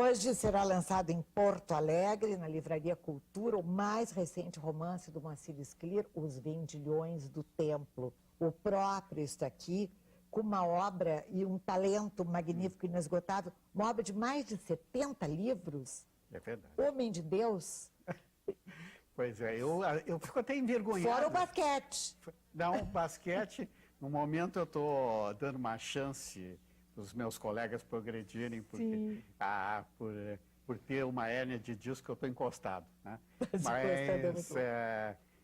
Hoje será lançado em Porto Alegre, na Livraria Cultura, o mais recente romance do Moacir Scliar, Os Vendilhões do Templo. O próprio está aqui, com uma obra e um talento magnífico e inesgotável, uma obra de mais de 70 livros. É verdade. Homem de Deus. Pois é, eu fico até envergonhado. Fora o basquete. Não, o basquete, no momento eu estou dando uma chance para os meus colegas progredirem, porque, por ter uma hérnia de disco eu estou encostado. Né? Mas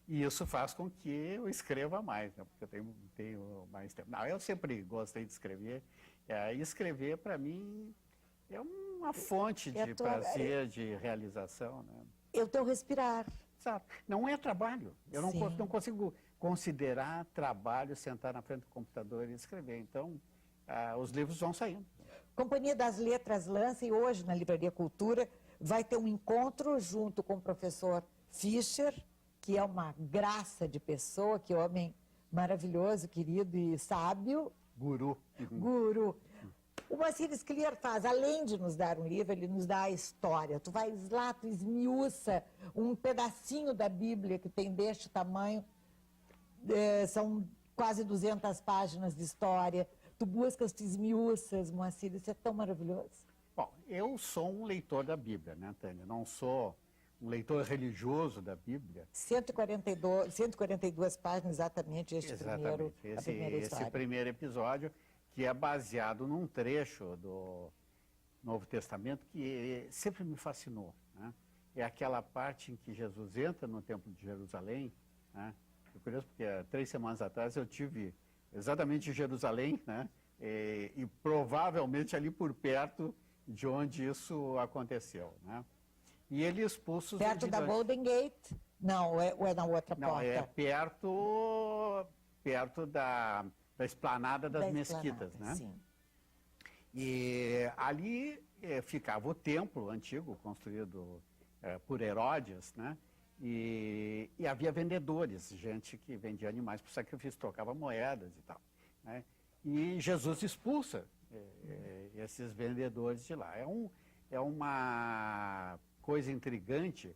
e isso faz com que eu escreva mais, né? Porque eu tenho mais tempo. Não, eu sempre gostei de escrever, e escrever para mim é uma fonte de prazer, de realização. Né? É o teu respirar. Exato. Não é trabalho. Eu não consigo considerar trabalho sentar na frente do computador e escrever. Então, os livros vão saindo. Companhia das Letras lança, e hoje na Livraria Cultura vai ter um encontro junto com o professor Fischer, que é uma graça de pessoa, que homem maravilhoso, querido e sábio. Guru. Guru. O Moacir Scliar faz, além de nos dar um livro, ele nos dá a história. Tu vais lá, tu esmiuça um pedacinho da Bíblia que tem deste tamanho, são quase 200 páginas de história. Tu buscas, tu esmiuças, Moacir, isso é tão maravilhoso. Bom, eu sou um leitor da Bíblia, né, Tânia? Não sou um leitor religioso da Bíblia. 142 páginas, exatamente, a primeira história. Esse primeiro episódio, que é baseado num trecho do Novo Testamento que sempre me fascinou. Né? É aquela parte em que Jesus entra no Templo de Jerusalém. Né? É curioso porque 3 semanas atrás eu tive exatamente em Jerusalém, né? E provavelmente ali por perto de onde isso aconteceu. Né? E ele expulsa os perto da Golden Gate? Não, ou é na outra porta? Não, é perto da esplanada das mesquitas, né? Sim. E ali ficava o templo antigo, construído por Herodes, né? E havia vendedores, gente que vendia animais para o sacrifício, trocava moedas e tal. Né? E Jesus expulsa esses vendedores de lá. É uma coisa intrigante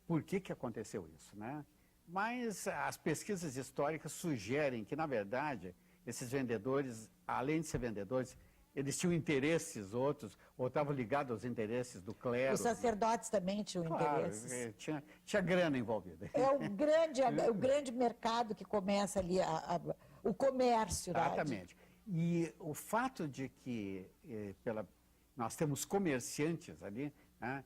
por que aconteceu isso, né? Mas as pesquisas históricas sugerem que, na verdade, esses vendedores, além de ser vendedores, eles tinham interesses outros, ou estavam ligados aos interesses do clero. Os sacerdotes também tinham interesses. Tinha grana envolvida. É o grande mercado que começa ali, o comércio. Exatamente. E o fato de que nós temos comerciantes ali, né,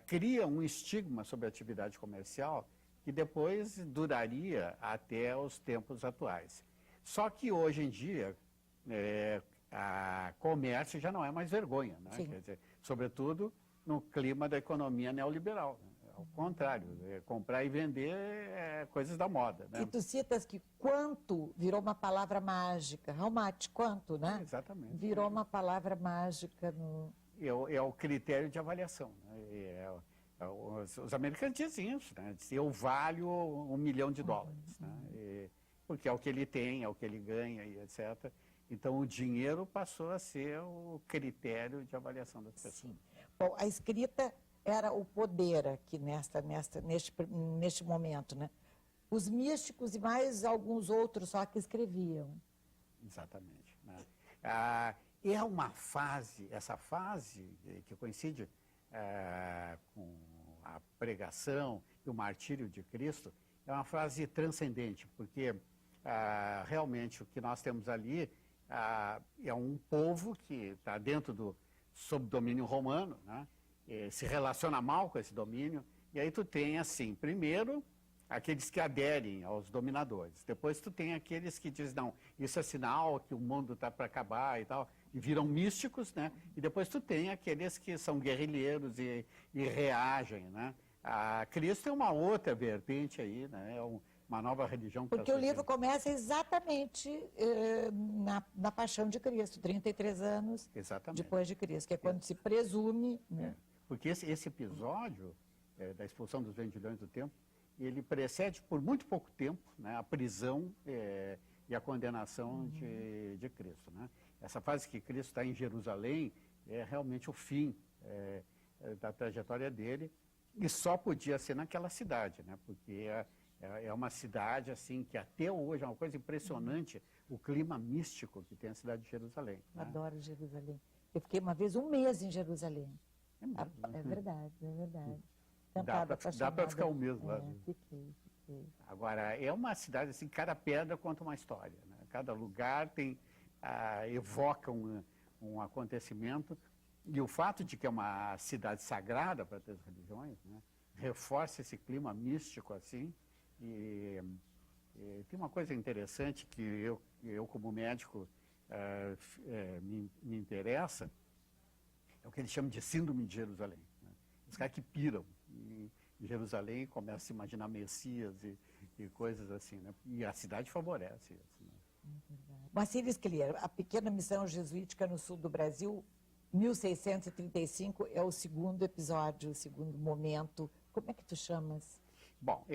cria um estigma sobre a atividade comercial que depois duraria até os tempos atuais. Só que hoje em dia, comércio já não é mais vergonha, né? Quer dizer, sobretudo no clima da economia neoliberal. Né? Ao contrário, comprar e vender é coisas da moda. Né? E tu citas que quanto virou uma palavra mágica. How much, quanto, né? Exatamente. Virou uma palavra mágica no... É o critério de avaliação. Né? Os americanos dizem isso, né? Dizem, eu valho $1 milhão. Né? Porque é o que ele tem, é o que ele ganha, e etc. Então, o dinheiro passou a ser o critério de avaliação das pessoas. Sim. Bom, a escrita era o poder aqui neste momento, né? Os místicos e mais alguns outros só que escreviam. Exatamente. Né? É uma fase, essa fase que coincide com a pregação e o martírio de Cristo, é uma fase transcendente, porque realmente o que nós temos ali é um povo que está sob domínio romano, né? Se relaciona mal com esse domínio, e aí tu tem assim, primeiro, aqueles que aderem aos dominadores, depois tu tem aqueles que dizem, não, isso é sinal que o mundo está para acabar e tal, e viram místicos, né? E depois tu tem aqueles que são guerrilheiros e reagem, né? Cristo é uma outra vertente aí, né? É uma nova religião. Porque o livro começa exatamente na paixão de Cristo, 33 anos depois de Cristo, que é quando se presume... Né? Porque esse episódio da expulsão dos vendilhões do templo, ele precede por muito pouco tempo, né, a prisão e a condenação de Cristo. Né? Essa fase que Cristo está em Jerusalém é realmente o fim da trajetória dele, e só podia ser naquela cidade, né? Porque é uma cidade assim que até hoje é uma coisa impressionante, o clima místico que tem a cidade de Jerusalém. Eu adoro Jerusalém. Eu fiquei uma vez 1 mês em Jerusalém. É mesmo, né? É verdade, é verdade. Dá para ficar 1 mês lá. Fiquei. Agora, é uma cidade assim, cada pedra conta uma história, né? Cada lugar evoca um acontecimento, e o fato de que é uma cidade sagrada para as religiões, né, reforça esse clima místico assim. E tem uma coisa interessante que eu como médico me interessa, é o que eles chamam de síndrome de Jerusalém, né? Os caras que piram em Jerusalém começam a se imaginar Messias e coisas assim, né? E a cidade favorece isso, né? Moacir Scliar, a pequena missão jesuítica no sul do Brasil, 1635, é o segundo episódio, o segundo momento. Como é que tu chamas? Bom,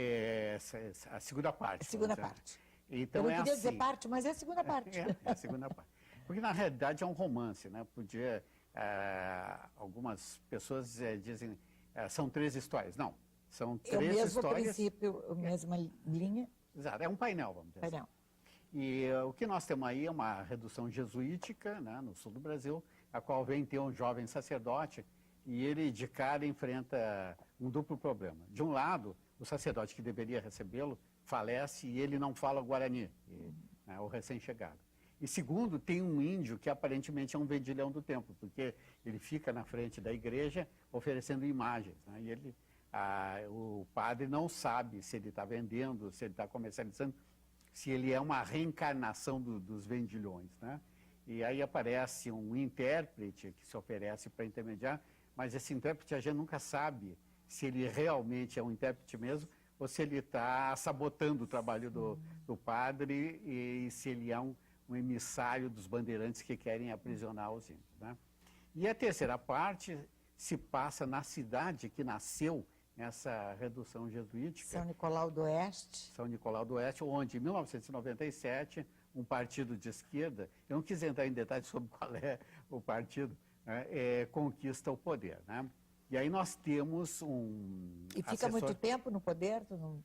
a segunda parte. A segunda parte. Então, eu não queria assim, dizer parte, mas é a segunda parte. É a segunda parte. Porque, na realidade, é um romance, né? Algumas pessoas dizem, são 3 histórias. Não, são 3 histórias. É o mesmo histórias. Princípio, a mesma linha. Exato, é um painel, vamos dizer assim. E o que nós temos aí é uma redução jesuítica, né, no sul do Brasil, a qual vem ter um jovem sacerdote, e ele de cara enfrenta um duplo problema. De um lado, o sacerdote que deveria recebê-lo falece e ele não fala guarani, né, o recém-chegado. E segundo, tem um índio que aparentemente é um vendilhão do templo, porque ele fica na frente da igreja oferecendo imagens, né, e o padre não sabe se ele está vendendo, se ele está comercializando, se ele é uma reencarnação dos vendilhões, né? E aí aparece um intérprete que se oferece para intermediar, mas esse intérprete a gente nunca sabe se ele realmente é um intérprete mesmo ou se ele está sabotando o trabalho do padre e se ele é um emissário dos bandeirantes que querem aprisionar os índios, né? E a terceira parte se passa na cidade que nasceu nessa redução jesuítica. São Nicolau do Oeste. São Nicolau do Oeste, onde em 1997 um partido de esquerda, eu não quis entrar em detalhes sobre qual é o partido, né, conquista o poder, né? E aí nós temos um E fica muito tempo no poder? Tu não...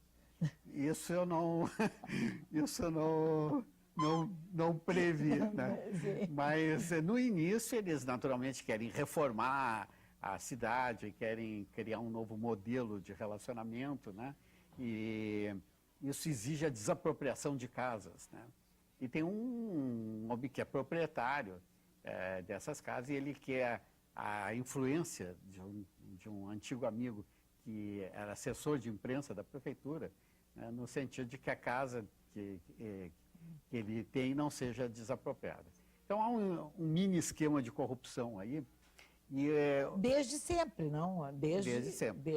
Isso eu não previ, né? Mas no início eles naturalmente querem reformar a cidade, querem criar um novo modelo de relacionamento, né? E isso exige a desapropriação de casas, né? E tem um homem que é proprietário dessas casas e ele quer a influência de um antigo amigo que era assessor de imprensa da prefeitura, né, no sentido de que a casa que ele tem não seja desapropriada. Então há um mini esquema de corrupção aí. Desde sempre, não? Desde sempre.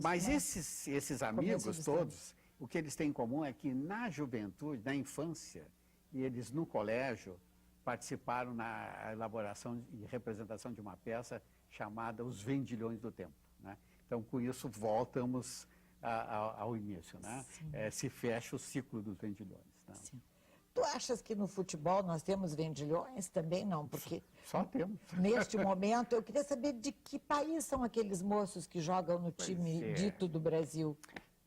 Mas esses amigos todos, o que eles têm em comum é que na juventude, na infância, e eles no colégio participaram na elaboração e representação de uma peça chamada Os Vendilhões do Tempo, né? Então, com isso, voltamos ao início, né? Se fecha o ciclo dos vendilhões, né? Sim. Tu achas que no futebol nós temos vendilhões também? Não, porque... Só temos. Neste momento, eu queria saber de que país são aqueles moços que jogam no time dito do Brasil.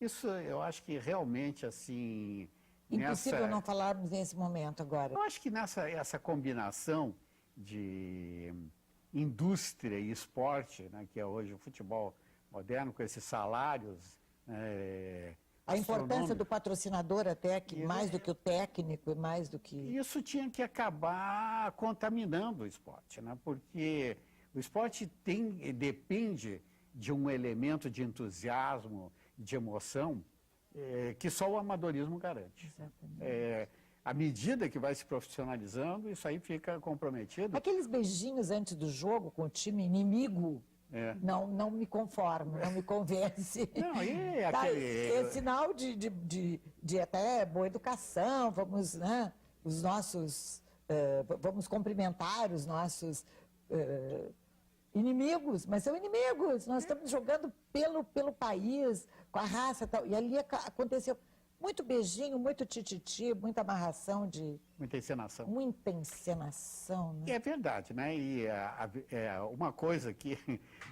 Isso, eu acho que realmente, assim... Impossível não falarmos nesse momento agora. Eu acho que essa combinação de indústria e esporte, né, que é hoje o futebol moderno, com esses salários... A importância do patrocinador até, que mais do que o técnico e mais do que... Isso tinha que acabar contaminando o esporte, né? Porque o esporte depende de um elemento de entusiasmo, de emoção, que só o amadorismo garante. À medida que vai se profissionalizando, isso aí fica comprometido. Aqueles beijinhos antes do jogo com o time inimigo... Não me conformo, não me convence. Não, É sinal de até boa educação, vamos, né, vamos cumprimentar os nossos inimigos, mas são inimigos, nós estamos jogando pelo país, com a raça e tal. E ali aconteceu. Muito beijinho, muito tititi, muita amarração de... Muita encenação. Muita encenação, né? E é verdade, né? E uma coisa que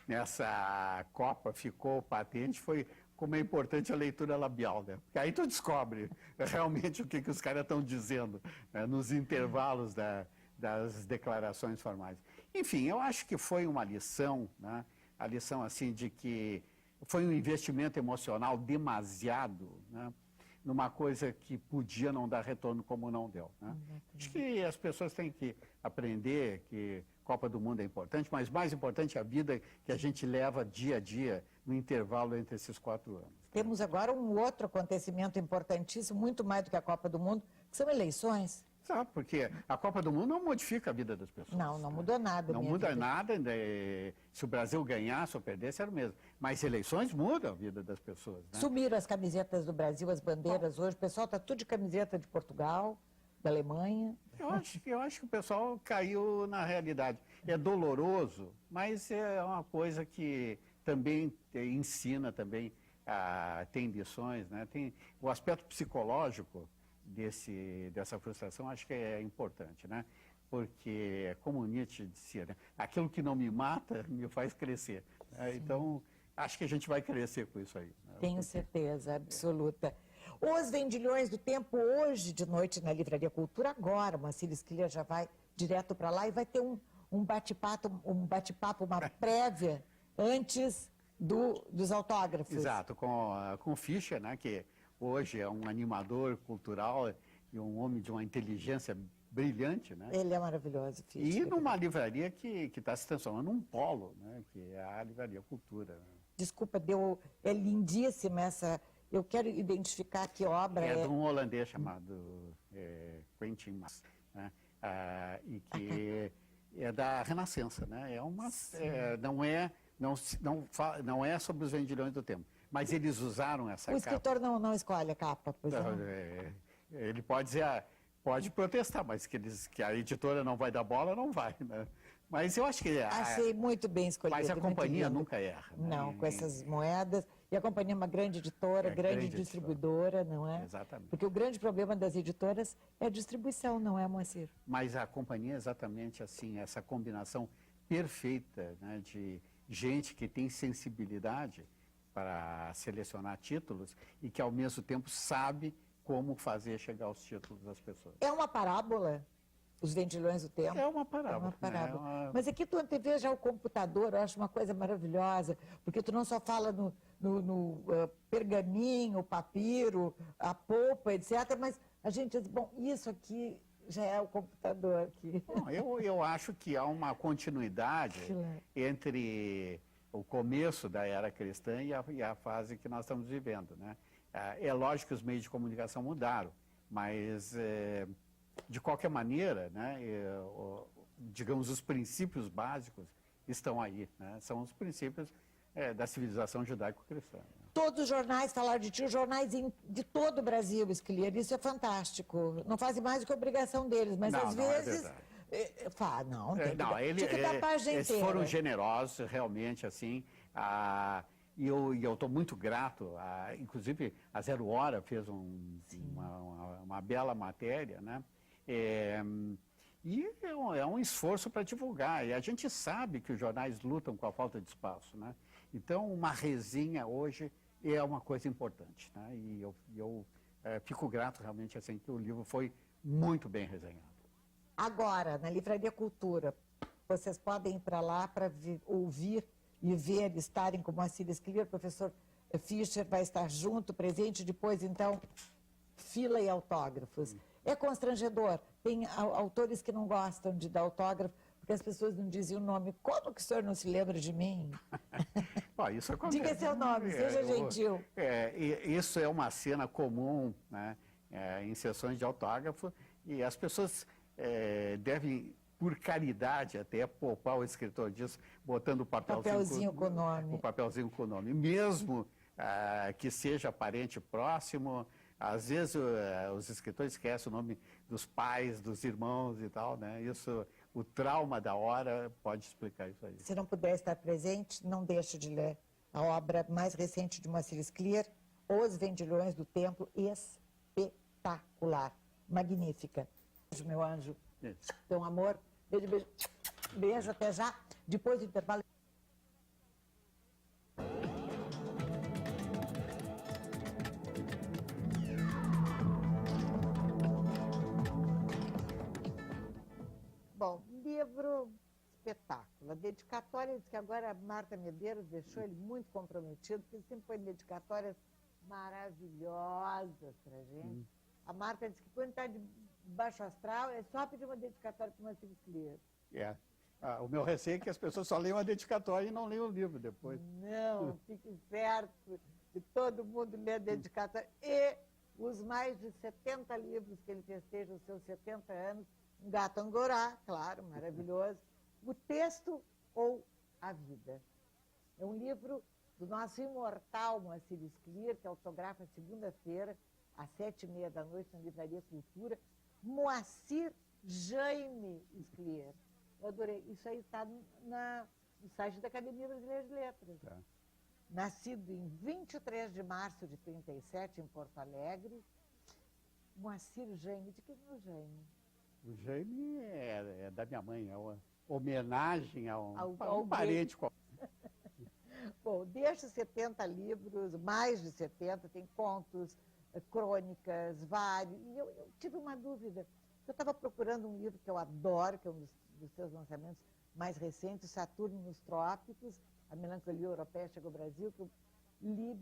nessa Copa ficou patente foi como é importante a leitura labial, né? Porque aí tu descobre realmente o que os caras estão dizendo, né? Nos intervalos das declarações formais. Enfim, eu acho que foi uma lição, né? A lição assim de que foi um investimento emocional demasiado, né? Numa coisa que podia não dar retorno como não deu, né? Acho que as pessoas têm que aprender que Copa do Mundo é importante, mas mais importante é a vida que a gente leva dia a dia no intervalo entre esses 4 anos. Temos agora um outro acontecimento importantíssimo, muito mais do que a Copa do Mundo, que são eleições. Sabe, porque a Copa do Mundo não modifica a vida das pessoas. Não, não mudou nada. Não muda nada, se o Brasil ganhasse ou perdesse, era o mesmo. Mas eleições mudam a vida das pessoas, né? Sumiram as camisetas do Brasil, as bandeiras hoje, o pessoal está tudo de camiseta de Portugal, da Alemanha. Eu acho que o pessoal caiu na realidade. É doloroso, mas é uma coisa que também ensina, também tem lições, né? Tem o aspecto psicológico dessa frustração, acho que é importante, né? Porque, como Nietzsche dizia, né? Aquilo que não me mata me faz crescer, né? Então, acho que a gente vai crescer com isso aí, né? Tenho certeza absoluta. Os Vendilhões do Tempo, hoje de noite na Livraria Cultura, agora, Moacir Squillier já vai direto para lá e vai ter um bate-papo, uma prévia antes dos autógrafos. Exato, com o Fischer, né? Que hoje é um animador cultural e um homem de uma inteligência brilhante, né? Ele é maravilhoso, Fischer. E numa livraria que está se transformando num polo, né? Que é a Livraria Cultura, né? Desculpa, é lindíssima essa... Eu quero identificar que obra é. É de um holandês chamado Quentin Mas, né? E que é da Renascença, né? Não é sobre os Vendilhões do Tempo, mas eles usaram essa O capa. escritor não escolhe a capa, pois não. Ele pode dizer, pode protestar, mas que a editora não vai dar bola, não vai, né? Mas eu acho que... Achei muito bem escolhido. Mas a muito companhia lindo. nunca erra, né? Não, com essas moedas. E a companhia é uma grande editora, grande distribuidora, não é? Exatamente. Porque o grande problema das editoras é a distribuição, não é, Moacir? Mas a companhia é exatamente assim, essa combinação perfeita, né, de gente que tem sensibilidade para selecionar títulos e que, ao mesmo tempo, sabe como fazer chegar aos títulos das pessoas. É uma parábola, Os Vendilhões do Tempo? É uma parábola. É uma parábola. Né? Mas aqui tu antevê já o computador, eu acho uma coisa maravilhosa, porque tu não só fala no pergaminho, papiro, a polpa, etc., mas a gente diz, bom, isso aqui já é o computador aqui. Bom, eu acho que há uma continuidade entre o começo da era cristã e a fase que nós estamos vivendo, né? É lógico que os meios de comunicação mudaram, mas, de qualquer maneira, né, digamos, os princípios básicos estão aí, né? São os princípios da civilização judaico-cristã. Todos os jornais falaram de ti, os jornais de todo o Brasil, Squillier, isso é fantástico. Não fazem mais do que a obrigação deles, mas às vezes... tinha que dar página eles inteira. foram generosos, realmente, assim, e eu estou muito grato, inclusive a Zero Hora fez uma bela matéria, né? E é um esforço para divulgar, e a gente sabe que os jornais lutam com a falta de espaço, né? Então, uma resenha hoje é uma coisa importante, né? E eu fico grato realmente assim que o livro foi muito bem resenhado. Agora, na Livraria Cultura, vocês podem ir para lá para ouvir e ver, estarem com o Moacir Squillier, o professor Fischer vai estar junto, presente, depois, então, fila e autógrafos. É constrangedor, tem autores que não gostam de dar autógrafo, porque as pessoas não dizem o nome. Como que o senhor não se lembra de mim? Isso acontece. Diga seu nome, seja gentil. Isso é uma cena comum, né, em sessões de autógrafo, e as pessoas devem, por caridade até, poupar o escritor disso, botando o papelzinho com o nome. O papelzinho com o nome. Mesmo que seja parente próximo, às vezes os escritores esquecem o nome dos pais, dos irmãos e tal, né? Isso, o trauma da hora pode explicar isso aí. Se não puder estar presente, não deixe de ler a obra mais recente de Moacir Squillier, Os Vendilhões do Templo, espetacular, magnífica. Beijo, meu anjo. Teu amor. Beijo, beijo. Beijo, até já. Depois do intervalo. Bom, livro espetáculo. A dedicatória, diz que agora a Marta Medeiros deixou ele muito comprometido, porque ele sempre põe dedicatórias maravilhosas para a gente. A Marta disse que quando está de baixo astral, é só pedir uma dedicatória para uma Clear. O meu receio é que as pessoas só leiam a dedicatória e não leiam o livro depois. Não, fique certo que todo mundo lê a dedicatória. E os mais de 70 livros que ele festeja os seus 70 anos, Um Gato Angorá, claro, maravilhoso. O Texto ou a Vida. É um livro do nosso imortal Moacir Scliar, que autografa segunda-feira, às 7h30 da noite, na Livraria Cultura. Moacir Jaime Scliar. Eu adorei. Isso aí está no site da Academia Brasileira de Letras. Tá. Nascido em 23 de março de 1937, em Porto Alegre. Moacir Jaime. De quem é o Jaime? O Jaime é da minha mãe, é uma homenagem a Ao um parente. Bom, desde 70 livros, mais de 70, tem contos, crônicas, vários. E eu tive uma dúvida. Eu estava procurando um livro que eu adoro, que é um dos seus lançamentos mais recentes, Saturno nos Trópicos, A Melancolia Europeia Chega ao Brasil, que eu li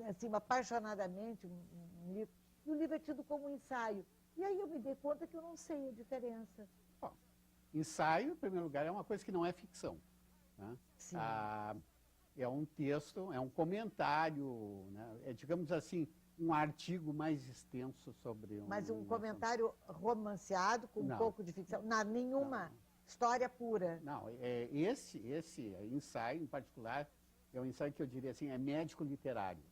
assim, apaixonadamente, um livro. E o livro é tido como um ensaio. E aí eu me dei conta que eu não sei a diferença. Bom, ensaio, em primeiro lugar, é uma coisa que não é ficção. Né? Sim. É um texto, é um comentário, né? É, digamos assim, um artigo mais extenso sobre Mas um comentário romanceado, com não, um pouco de ficção? Não, nenhuma história pura. Não, esse ensaio em particular é um ensaio que eu diria assim, é médico literário.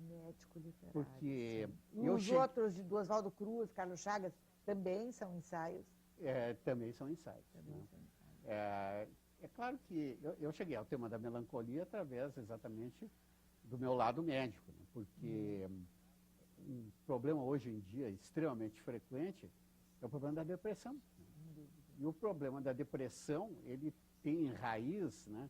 Médico literário. Porque e os outros de Oswaldo Cruz, Carlos Chagas, também são ensaios? Também são ensaios. Também são ensaios. É claro que eu cheguei ao tema da melancolia através exatamente do meu lado médico, né? Porque um problema hoje em dia extremamente frequente é o problema da depressão. Né? E o problema da depressão, ele tem raiz, né,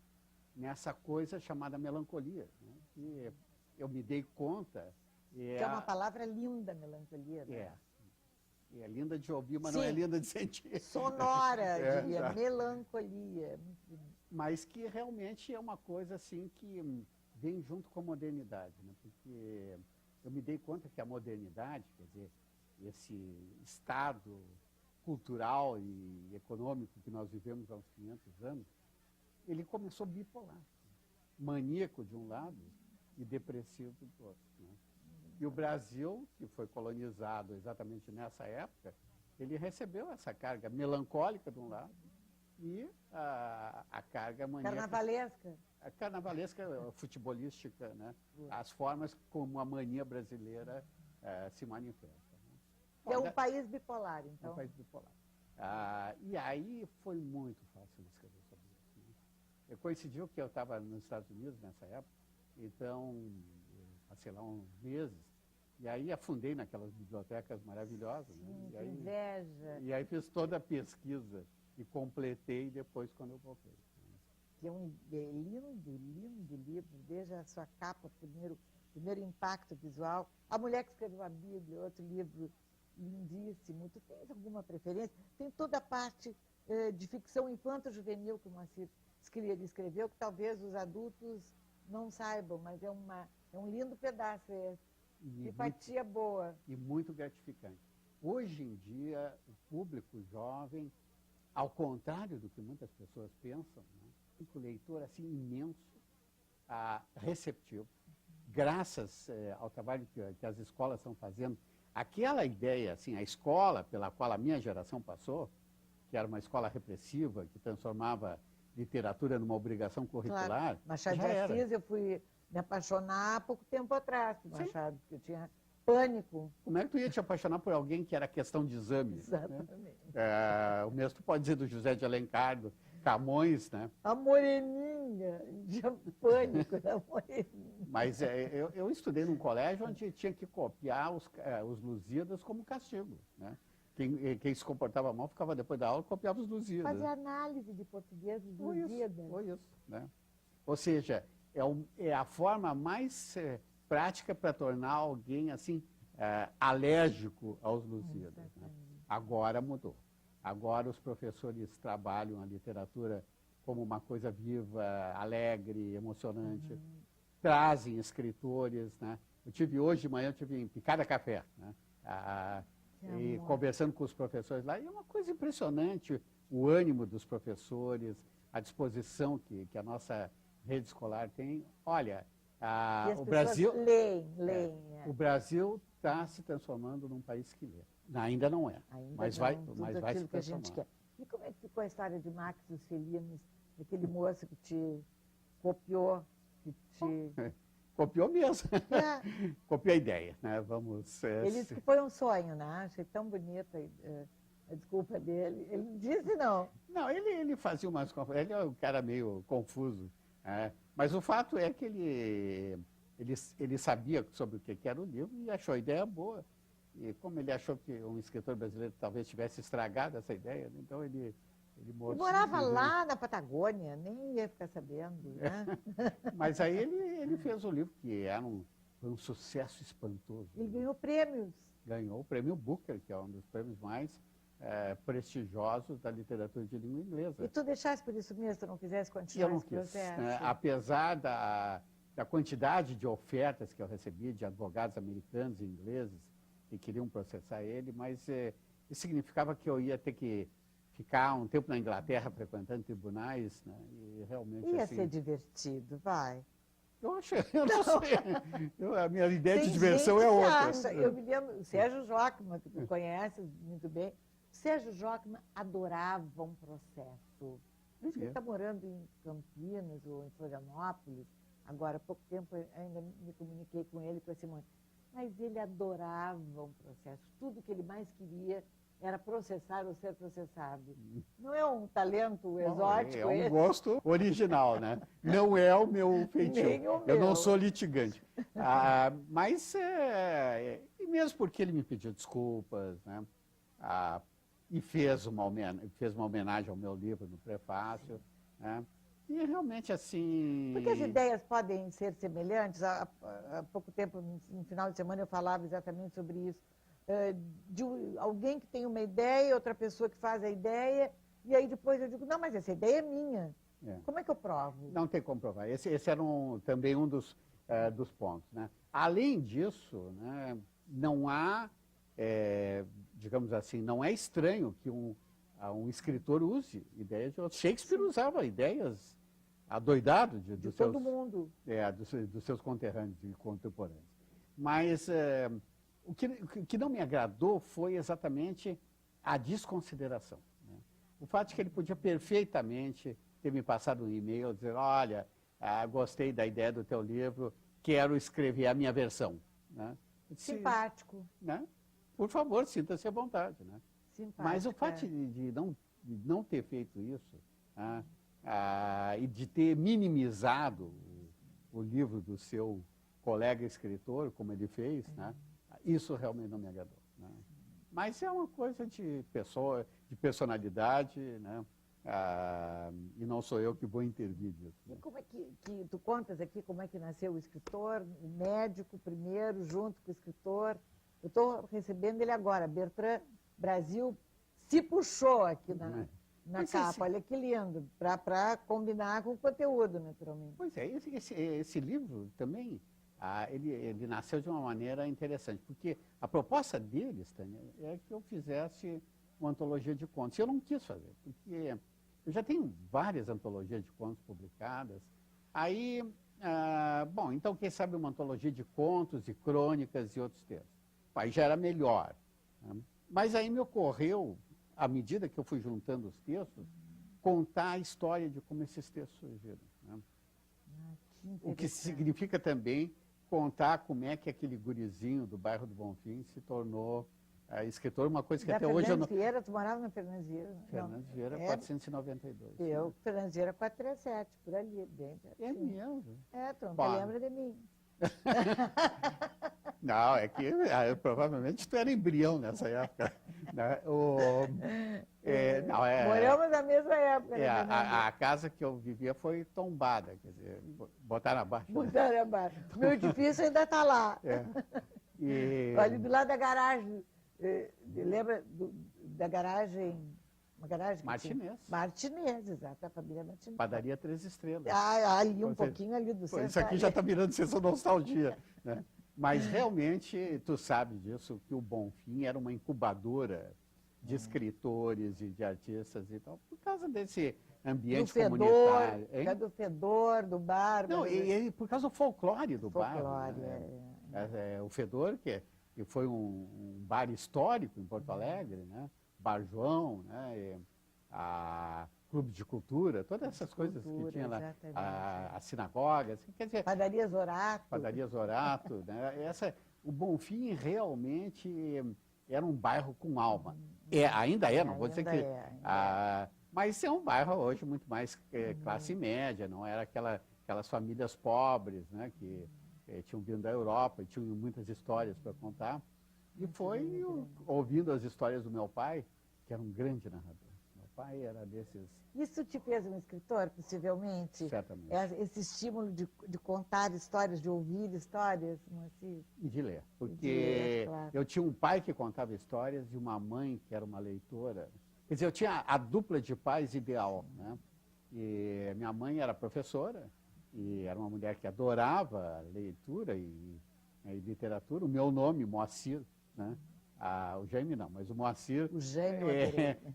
nessa coisa chamada melancolia, né? Que eu me dei conta... Que é uma palavra linda, melancolia. Né? É linda de ouvir, mas Sim, não é linda de sentir. Sonora, diria, melancolia. Mas que realmente é uma coisa assim que vem junto com a modernidade, né? Porque eu me dei conta que a modernidade, quer dizer, esse estado cultural e econômico que nós vivemos há uns 500 anos, ele começou bipolar. Maníaco de um lado e depressivo do outro. Né? E o Brasil, que foi colonizado exatamente nessa época, ele recebeu essa carga melancólica de um lado e a carga maníaca... Carnavalesca? A carnavalesca, futebolística, né? As formas como a mania brasileira se manifesta. Né? Que é um país bipolar, então. É um país bipolar. E aí foi muito fácil escrever sobre isso. Né? Coincidiu que eu estava nos Estados Unidos nessa época, então, passei lá uns meses, e aí afundei naquelas bibliotecas maravilhosas. Sim, né? inveja. E aí fiz toda a pesquisa e completei depois quando eu voltei. Que é um lindo livro, desde a sua capa, primeiro impacto visual. A Mulher que Escreveu a Bíblia, outro livro lindíssimo. Tu tens alguma preferência? Tem toda a parte de ficção infanto-juvenil que o Moacir Scliar escreveu, que talvez os adultos não saibam, mas é um lindo pedaço esse. Simpatia boa. E muito gratificante. Hoje em dia, o público jovem, ao contrário do que muitas pessoas pensam, né, um leitor assim imenso, receptivo, graças ao trabalho que as escolas estão fazendo. Aquela ideia, assim, a escola pela qual a minha geração passou, que era uma escola repressiva, que transformava literatura numa obrigação curricular. Claro. Machado de Assis, eu fui me apaixonar há pouco tempo atrás por Machado, porque eu tinha pânico. Como é que tu ia te apaixonar por alguém que era questão de exame? Exatamente. Né? O mesmo tu pode dizer do José de Alencar, do Camões, né? A Moreninha, de pânico da Moreninha. Mas eu estudei num colégio onde tinha que copiar os Lusíadas como castigo, né? Quem se comportava mal ficava depois da aula e copiava os Lusíadas. Fazer análise de português dos Lusíadas. Foi isso, né? Ou seja, é a forma mais prática para tornar alguém assim alérgico aos Lusíadas. Né? Agora mudou. Agora os professores trabalham a literatura como uma coisa viva, alegre, emocionante. Trazem escritores, né? Hoje de manhã eu tive em Picada Café, né? E conversando com os professores lá, e é uma coisa impressionante o ânimo dos professores, a disposição que a nossa rede escolar tem. Olha, o Brasil o Brasil está se transformando num país que lê. Ainda não é, mas vai se transformar. E como é que ficou a história de Max e os Felinos, aquele moço que te copiou? Copiou mesmo. Copiou a ideia, né? Ele disse que foi um sonho, né? Achei tão bonita a desculpa dele. Ele disse não. Não, ele fazia umas... Ele é um cara meio confuso. Mas o fato é que ele sabia sobre o que era o livro e achou a ideia boa. E como ele achou que um escritor brasileiro talvez tivesse estragado essa ideia, então ele morava lá na Patagônia, nem ia ficar sabendo, né? Mas aí ele fez um livro que foi um sucesso espantoso. Ele ganhou prêmios. Ganhou o prêmio Booker, que é um dos prêmios mais prestigiosos da literatura de língua inglesa. E tu deixasse por isso mesmo, tu não quisesse continuar esse processo? Apesar da quantidade de ofertas que eu recebi de advogados americanos e ingleses que queriam processar ele, mas isso significava que eu ia ter que ficar um tempo na Inglaterra frequentando tribunais, né? E realmente ia ser divertido, vai. Eu não sei. A minha ideia de diversão é outra. Eu me lembro, o Sérgio Jockman, que tu conheces muito bem, o Sérgio Jockman adorava um processo. Por isso que ele está morando em Campinas ou em Florianópolis. Agora, há pouco tempo, ainda me comuniquei com ele, com a Simone. Mas ele adorava um processo. Tudo que ele mais queria era processar ou ser processado. Não é um talento exótico? É um gosto original, né? Não é o meu feitio. Eu não sou litigante. Mas, e mesmo porque ele me pediu desculpas, né? E fez uma homenagem ao meu livro no prefácio, né? E realmente assim... Porque as ideias podem ser semelhantes. Há pouco tempo, no final de semana, eu falava exatamente sobre isso. De alguém que tem uma ideia, outra pessoa que faz a ideia, e aí depois eu digo, não, mas essa ideia é minha. Como é que eu provo? Não tem como provar. Esse era também um dos pontos, né? Além disso, né, não há, digamos assim, não é estranho que um escritor use ideias de outros. Shakespeare usava ideias adoidado de todo mundo. Dos seus conterrâneos e contemporâneos. Mas o que não me agradou foi exatamente a desconsideração, né? O fato de que ele podia perfeitamente ter me passado um e-mail dizendo, olha, gostei da ideia do teu livro, quero escrever a minha versão, né? Simpático. Né? Por favor, sinta-se à vontade, né? Simpático, mas o fato de não ter feito isso, e de ter minimizado o livro do seu colega escritor, como ele fez, né? Isso realmente não me agradou, né? Mas é uma coisa de personalidade, né? E não sou eu que vou intervir nisso. Né? E como é que tu contas aqui como é que nasceu o escritor, o médico primeiro, junto com o escritor? Eu estou recebendo ele agora, Bertrand Brasil se puxou aqui na capa, olha que lindo, para combinar com o conteúdo, naturalmente. Pois é, esse livro também, ele nasceu de uma maneira interessante, porque a proposta deles, Tânia, é que eu fizesse uma antologia de contos. Eu não quis fazer, porque eu já tenho várias antologias de contos publicadas. Aí, bom, então quem sabe uma antologia de contos e crônicas e outros textos. Aí já era melhor, né? Mas aí me ocorreu, à medida que eu fui juntando os textos, contar a história de como esses textos surgiram, né? O que significa também contar como é que aquele gurizinho do bairro do Bonfim se tornou escritor, uma coisa que até hoje eu não... Fernandes Vieira, tu morava na Fernandes Vieira? Fernandes Vieira, 492. Eu, Fernandes Vieira, 437, por ali, bem pertinho. É mesmo? Tu não te lembra de mim. Não, é que provavelmente tu era embrião nessa época. Né? Não, Moramos na mesma época, né, Fernando? a casa que eu vivia foi tombada, quer dizer, botaram abaixo. Mudaram abaixo. Meu edifício ainda está lá. Ali do lado da garagem. Lembra da garagem? Uma garagem? Martinez. Martinez, exato, a família Martinez. Padaria 3 Estrelas. Ali, um pouquinho ali do centro. Isso aqui já está virando sensação nostalgia. Né? Mas realmente, tu sabe disso, que o Bonfim era uma incubadora de escritores e de artistas e tal, por causa desse ambiente comunitário. Por causa do fedor, do bar. Não, e por causa do folclore do bar. Folclore, O Fedor, que foi um bar histórico em Porto Alegre, né? Bar João, né? A Clube de Cultura, todas essas coisas que tinha lá, a sinagoga, assim, quer dizer... Padaria Zorato. Padaria Zorato, né? O Bonfim realmente era um bairro com alma. Ainda é, não vou dizer que... mas é um bairro hoje muito mais classe média, não era aquelas famílias pobres, né? Que tinham vindo da Europa, tinham muitas histórias para contar. E foi ouvindo as histórias do meu pai, que era um grande narrador. Meu pai era desses... Isso te fez um escritor, possivelmente? Certamente. Esse estímulo de contar histórias, de ouvir histórias, Moacir? E de ler. Porque de ler, claro. Eu tinha um pai que contava histórias e uma mãe que era uma leitora. Quer dizer, eu tinha a dupla de pais ideal, né? E minha mãe era professora e era uma mulher que adorava leitura e literatura. O meu nome, Moacir, né? O Jaime não, mas o Moacir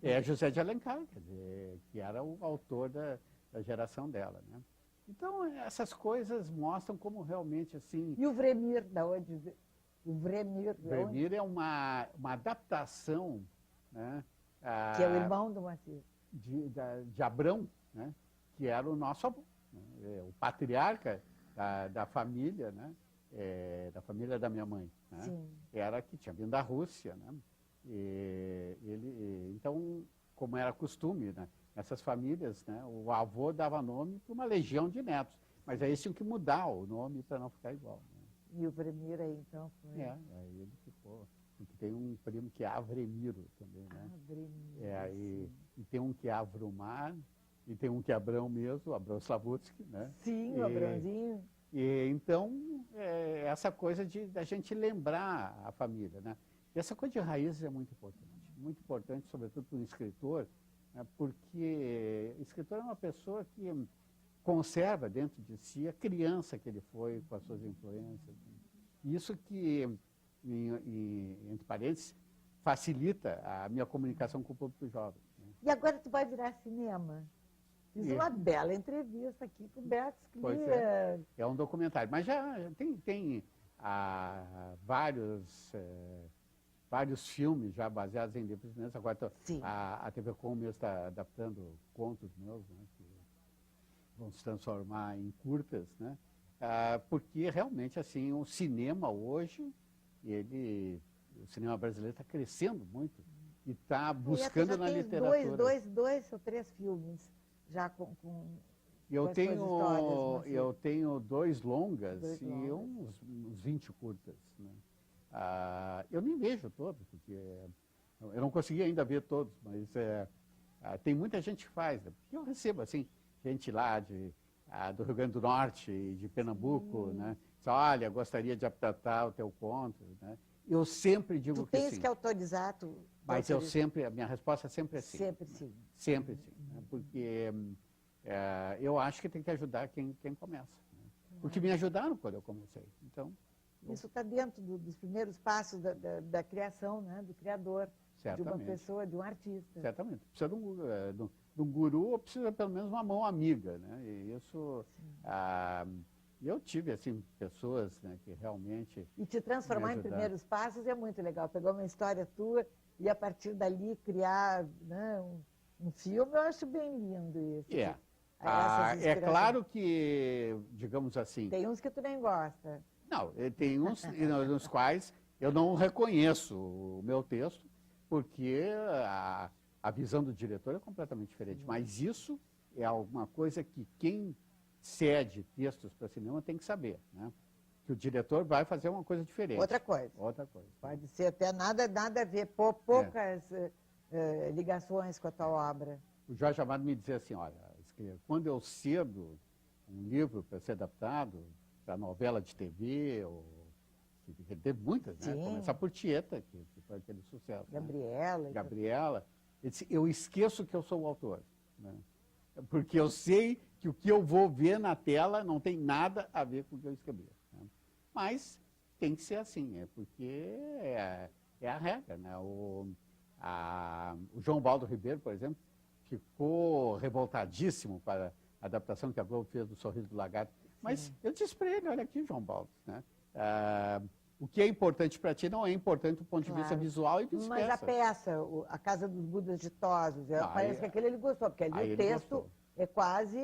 é José de Alencar, quer dizer, que era o autor da geração dela, né? Então, essas coisas mostram como realmente, assim... E o Vremir, da onde? O Vremir, Vremir é uma adaptação, né? Que é o irmão do Moacir. De Abrão, né? Que era o nosso avô, né? O patriarca da família, né? Da família da minha mãe, né? Sim. Era que tinha vindo da Rússia, né? Então, como era costume, né? Nessas famílias, né? O avô dava nome para uma legião de netos, mas aí tinham que mudar o nome para não ficar igual. Né? E o Vremir aí, então, foi... Aí ele ficou... Porque tem um primo que é Avremiro também, né? Avremiro, e tem um que é Avrumar, e tem um que é Abrão mesmo, Abrão Slavotsky, né? Sim, o Abrãozinho. Então, essa coisa da gente lembrar a família, né? E essa coisa de raízes é muito importante, sobretudo para um escritor, né? Porque o escritor é uma pessoa que conserva dentro de si a criança que ele foi, com as suas influências. Isso que, entre parênteses, facilita a minha comunicação com o público jovem. Né? E agora tu vai virar cinema? Fiz uma bela entrevista aqui com o Beto Scliar. É um documentário, mas já tem vários filmes já baseados em livros meus. Agora a TV Com mesmo está adaptando contos meus, né, que vão se transformar em curtas, né? Porque realmente assim o cinema hoje, o cinema brasileiro está crescendo muito e está buscando na literatura. Dois ou três filmes já com eu histórias. Eu tenho 2 longas e uns 20 curtas. Né? Eu nem vejo todos, porque eu não consegui ainda ver todos, mas tem muita gente que faz. Né? Porque eu recebo assim, gente lá do Rio Grande do Norte, de Pernambuco, né? Diz, olha, gostaria de adaptar o teu conto. Né? Eu sempre digo que sim. Tu tens que autorizar, Mas a minha resposta sempre é sim. Sempre sim. Sempre sim. Né? Porque eu acho que tem que ajudar quem começa. Né? Porque me ajudaram quando eu comecei. Então, isso está dentro dos primeiros passos da criação, né? Do criador, certamente. de uma pessoa, de um artista. Certamente. Precisa de um guru ou precisa pelo menos uma mão amiga. Né? E isso... eu tive, assim, pessoas, né, que realmente... E te transformar em primeiros passos é muito legal. Pegar uma história tua e, a partir dali, criar, né, um filme, eu acho bem lindo isso. É claro que, digamos assim... Tem uns que tu nem gosta. Não, tem uns nos quais eu não reconheço o meu texto, porque a visão do diretor é completamente diferente. Mas isso é alguma coisa que quem cede textos para cinema tem que saber, né? que o diretor vai fazer uma coisa diferente. Outra coisa. Outra coisa. Pode ser até nada a ver, poucas ligações com a tua obra. O Jorge Amado me dizia assim, olha, quando eu cedo um livro para ser adaptado para novela de TV, teve muitas, né? Sim. Começar por Tieta, que foi aquele sucesso. Gabriela. Né? Gabriela. Eu esqueço que eu sou o autor. Né? Porque eu sei que o que eu vou ver na tela não tem nada a ver com o que eu escrevi. Né? Mas tem que ser assim, porque é a regra. Né? O João Baldo Ribeiro, por exemplo, ficou revoltadíssimo para a adaptação que a Globo fez do Sorriso do Lagarto. Mas eu disse para ele, olha aqui, João Baldo, né? O que é importante para ti não é importante do ponto de vista visual e vice-versa. Mas a peça, A Casa dos Budas Ditosos, parece que aquele ele gostou, porque ali o texto é quase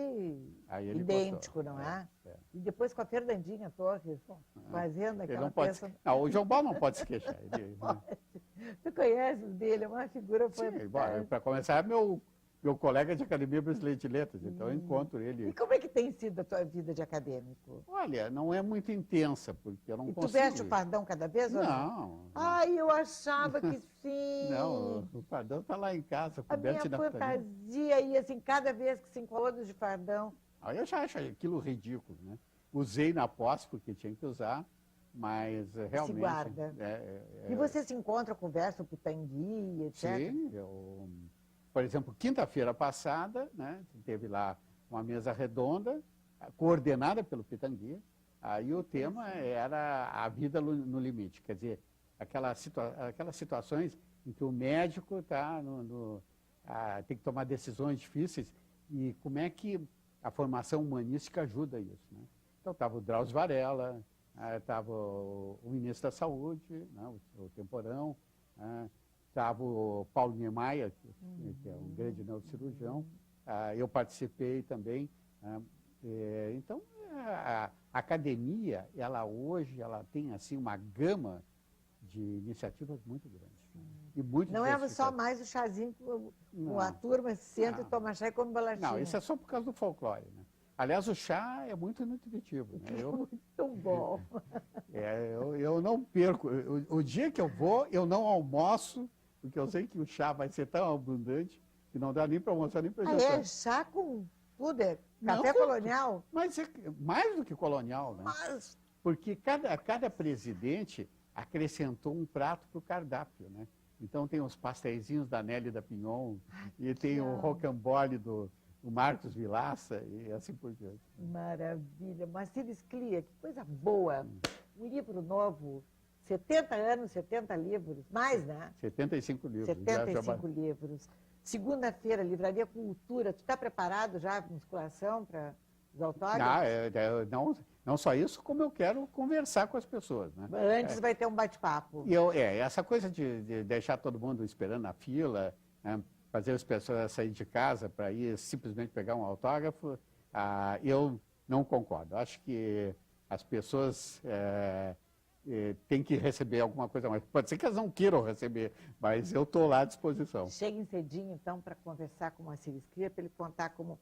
idêntico, não é? E depois com a Fernandinha Torres fazendo aquela peça... Não, o João Baldo não pode se queixar. Tu conheces dele, é uma figura fantástica. Para começar, é meu colega de Academia Brasileira de Letras, então eu encontro ele. E como é que tem sido a tua vida de acadêmico? Olha, não é muito intensa, porque eu não consigo... E tu veste o fardão cada vez? Não. Ai, eu achava que sim. Não, o fardão está lá em casa, a minha coberto de naftalina. Fantasia ia assim, cada vez que se encontros de fardão. Aí eu já acho aquilo ridículo, né? Usei na posse, porque tinha que usar, mas realmente... Se guarda. E você se encontra, conversa, o Pitangui, etc? Sim, por exemplo, quinta-feira passada, né, teve lá uma mesa redonda, coordenada pelo Pitangui, aí o tema era a vida no limite, quer dizer, aquelas situações em que o médico tem que tomar decisões difíceis e como é que a formação humanística ajuda isso. Né? Então estava o Drauzio Varela, estava o ministro da Saúde, né, o Temporão, estava o Paulo Niemeyer, que é um grande neurocirurgião, eu participei também. Então, a academia, hoje, ela tem assim, uma gama de iniciativas muito grande. E muito não é só mais o chazinho com a turma se senta e toma chá e come bolachinha. Não, isso é só por causa do folclore. Né? Aliás, o chá é muito nutritivo. Né? Muito bom. Eu não perco. O dia que eu vou, eu não almoço, porque eu sei que o chá vai ser tão abundante que não dá nem para almoçar nem para jantar. É chá com tudo, café colonial? Mas é mais do que colonial, né? Porque cada presidente acrescentou um prato para o cardápio, né? Então tem os pasteizinhos da Nelly da Pinhon, e tem o rocambole do Marcos Vilaça, e assim por diante. Maravilha. Marcílio Clia, que coisa boa. Um livro novo, 70 anos, 70 livros, mais, né? 75 livros. 75 livros. Segunda-feira, Livraria Cultura. Tu está preparado já com musculação para os autógrafos? Não só isso, como eu quero conversar com as pessoas. Né? Antes vai ter um bate-papo. Essa coisa de deixar todo mundo esperando na fila, né? Fazer as pessoas sair de casa para ir simplesmente pegar um autógrafo, eu não concordo. Acho que as pessoas têm que receber alguma coisa mais. Pode ser que elas não queiram receber, mas eu estou lá à disposição. Cheguem cedinho, então, para conversar com o Marcílio Clia, para ele contar como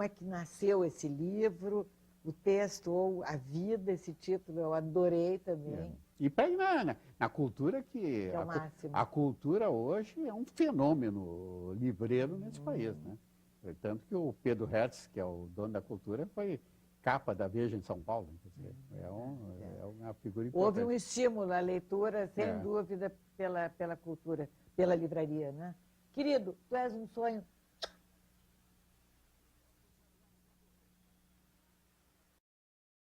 é que nasceu esse livro, o texto ou a vida, esse título eu adorei também. E para ir na cultura, que é o máximo. A cultura hoje é um fenômeno livreiro nesse país. Né? Tanto que o Pedro Hertz, que é o dono da cultura, foi capa da Veja em São Paulo. Quer dizer, é uma figura importante. Houve um estímulo à leitura, sem dúvida, pela cultura, pela livraria. Né? Querido, tu és um sonho